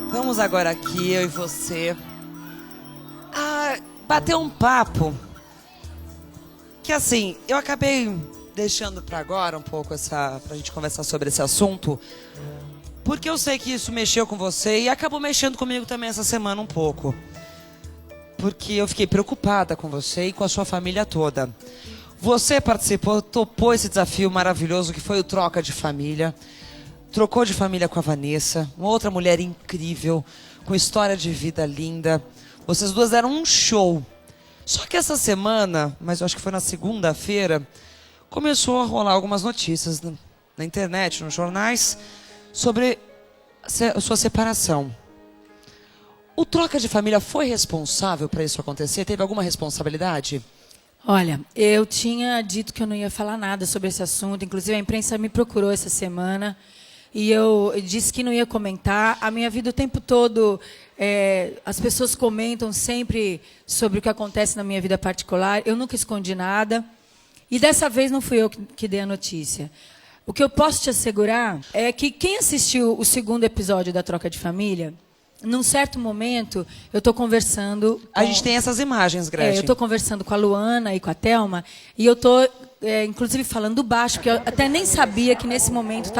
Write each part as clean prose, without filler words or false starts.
Vamos agora aqui, eu e você, bater um papo. Que assim, eu acabei deixando pra agora um pouco pra gente conversar sobre esse assunto, porque eu sei que isso mexeu com você e acabou mexendo comigo também essa semana um pouco. Porque eu fiquei preocupada com você e com a sua família toda. Você participou, topou esse desafio maravilhoso que foi o Troca de Família. Trocou de família com a Vanessa, uma outra mulher incrível, com história de vida linda. Vocês duas deram um show. Só que essa semana, mas eu acho que foi na segunda-feira, começou a rolar algumas notícias na internet, nos jornais, sobre a sua separação. O Troca de Família foi responsável para isso acontecer? Teve alguma responsabilidade? Olha, eu tinha dito que eu não ia falar nada sobre esse assunto. Inclusive, a imprensa me procurou essa semana e eu disse que não ia comentar. A minha vida o tempo todo, as pessoas comentam sempre sobre o que acontece na minha vida particular. Eu nunca escondi nada. E dessa vez não fui eu que dei a notícia. O que eu posso te assegurar é que quem assistiu o segundo episódio da Troca de Família, num certo momento, eu estou conversando... A gente tem essas imagens, Gretchen. Eu estou conversando com a Luana e com a Thelma, e eu estou, inclusive, falando baixo, porque eu até nem sabia que, nesse momento,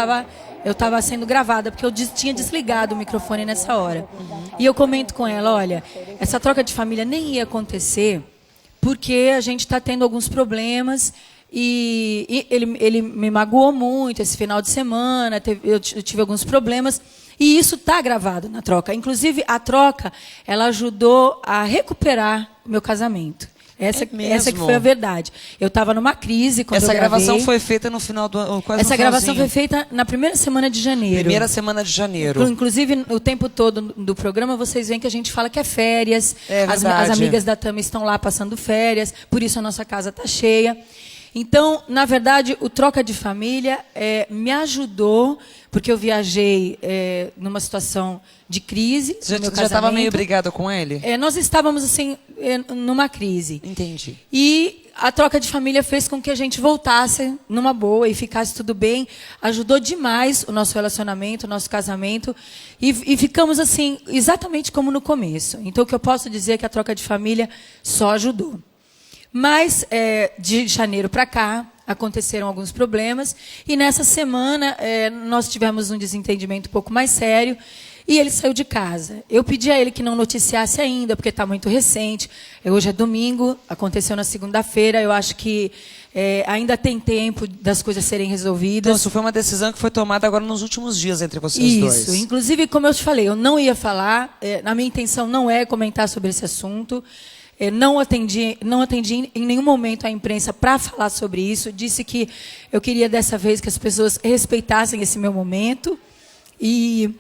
eu estava sendo gravada, porque eu tinha desligado o microfone nessa hora. E eu comento com ela, olha, essa troca de família nem ia acontecer, porque a gente está tendo alguns problemas... E ele me magoou muito esse final de semana, eu tive alguns problemas, e isso está gravado na troca. Inclusive, a troca, ela ajudou a recuperar o meu casamento. Essa que foi a verdade. Eu estava numa crise quando eu gravei. Essa gravação foi feita no final do ano, quase no finalzinho. Essa gravação foi feita na primeira semana de janeiro. Primeira semana de janeiro. Inclusive, o tempo todo do programa, vocês veem que a gente fala que é férias. As amigas da Tama estão lá passando férias, por isso a nossa casa está cheia. Então, na verdade, o Troca de Família me ajudou, porque eu viajei numa situação de crise. Você já estava meio brigada com ele? Nós estávamos, assim, numa crise. Entendi. E a Troca de Família fez com que a gente voltasse numa boa e ficasse tudo bem. Ajudou demais o nosso relacionamento, o nosso casamento. E ficamos, assim, exatamente como no começo. Então, o que eu posso dizer é que a Troca de Família só ajudou. Mas, de janeiro para cá, aconteceram alguns problemas. E, nessa semana, nós tivemos um desentendimento um pouco mais sério. E ele saiu de casa. Eu pedi a ele que não noticiasse ainda, porque está muito recente. Hoje é domingo, aconteceu na segunda-feira. Eu acho que ainda tem tempo das coisas serem resolvidas. Então, isso foi uma decisão que foi tomada agora nos últimos dias entre vocês dois. Isso. Inclusive, como eu te falei, eu não ia falar. A minha intenção não é comentar sobre esse assunto. Não atendi em nenhum momento a imprensa para falar sobre isso. Disse que eu queria, dessa vez, que as pessoas respeitassem esse meu momento. E...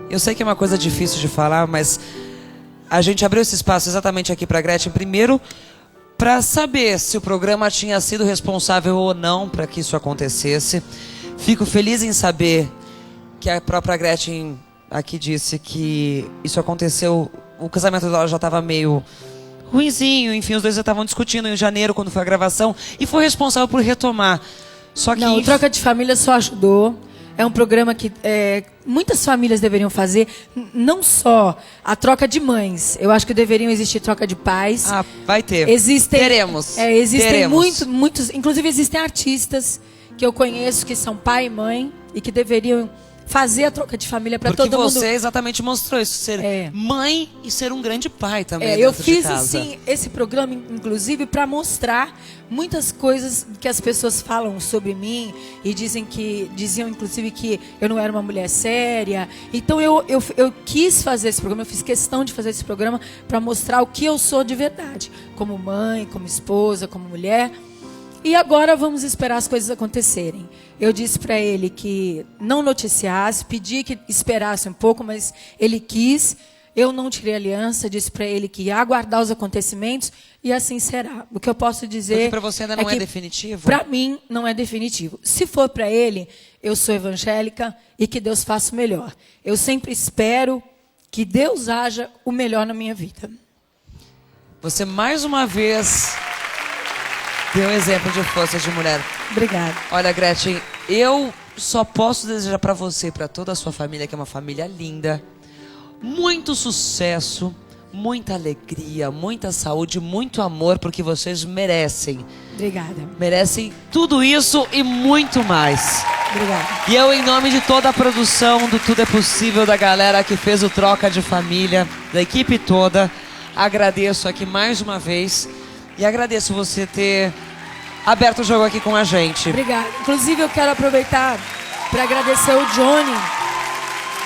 eu sei que é uma coisa difícil de falar, mas a gente abriu esse espaço exatamente aqui para a Gretchen, primeiro, para saber se o programa tinha sido responsável ou não para que isso acontecesse. Fico feliz em saber que a própria Gretchen aqui disse que isso aconteceu... O casamento dela já estava meio ruinzinho, enfim, os dois já estavam discutindo em janeiro, quando foi a gravação, e foi responsável por retomar. Só que... Não, o Troca de Família só ajudou. É um programa que muitas famílias deveriam fazer, não só a troca de mães. Eu acho que deveriam existir troca de pais. Ah, vai ter. Teremos. Existem Teremos. muitos, inclusive existem artistas que eu conheço que são pai e mãe e que deveriam fazer a troca de família para todo mundo. Porque você exatamente mostrou isso, ser mãe e ser um grande pai também. Eu fiz assim esse programa, inclusive, para mostrar muitas coisas que as pessoas falam sobre mim e diziam, inclusive, que eu não era uma mulher séria. Então eu quis fazer esse programa, eu fiz questão de fazer esse programa para mostrar o que eu sou de verdade, como mãe, como esposa, como mulher. E agora vamos esperar as coisas acontecerem. Eu disse para ele que não noticiasse, pedi que esperasse um pouco, mas ele quis. Eu não tirei aliança, disse para ele que ia aguardar os acontecimentos e assim será. O que eu posso dizer... Porque para você ainda não é definitivo? Para mim não é definitivo. Se for para ele, eu sou evangélica e que Deus faça o melhor. Eu sempre espero que Deus haja o melhor na minha vida. Você mais uma vez... deu um exemplo de força de mulher. Obrigada. Olha, Gretchen, eu só posso desejar pra você e pra toda a sua família, que é uma família linda, muito sucesso, muita alegria, muita saúde, muito amor, porque vocês merecem. Obrigada. Merecem tudo isso e muito mais. Obrigada. E eu, em nome de toda a produção do Tudo é Possível, da galera que fez o Troca de Família, da equipe toda, agradeço aqui mais uma vez e agradeço você ter aberto o jogo aqui com a gente. Obrigada. Inclusive, eu quero aproveitar para agradecer o Johnny,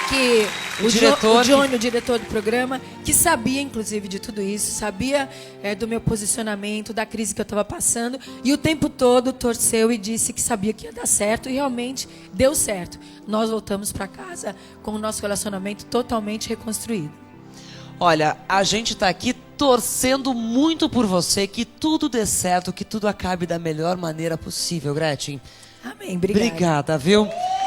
que o Johnny, o diretor do programa, que sabia, inclusive, de tudo isso, sabia do meu posicionamento, da crise que eu estava passando, e o tempo todo torceu e disse que sabia que ia dar certo, e realmente deu certo. Nós voltamos para casa com o nosso relacionamento totalmente reconstruído. Olha, a gente tá aqui torcendo muito por você, que tudo dê certo, que tudo acabe da melhor maneira possível, Gretchen. Amém. Obrigada. Obrigada, viu?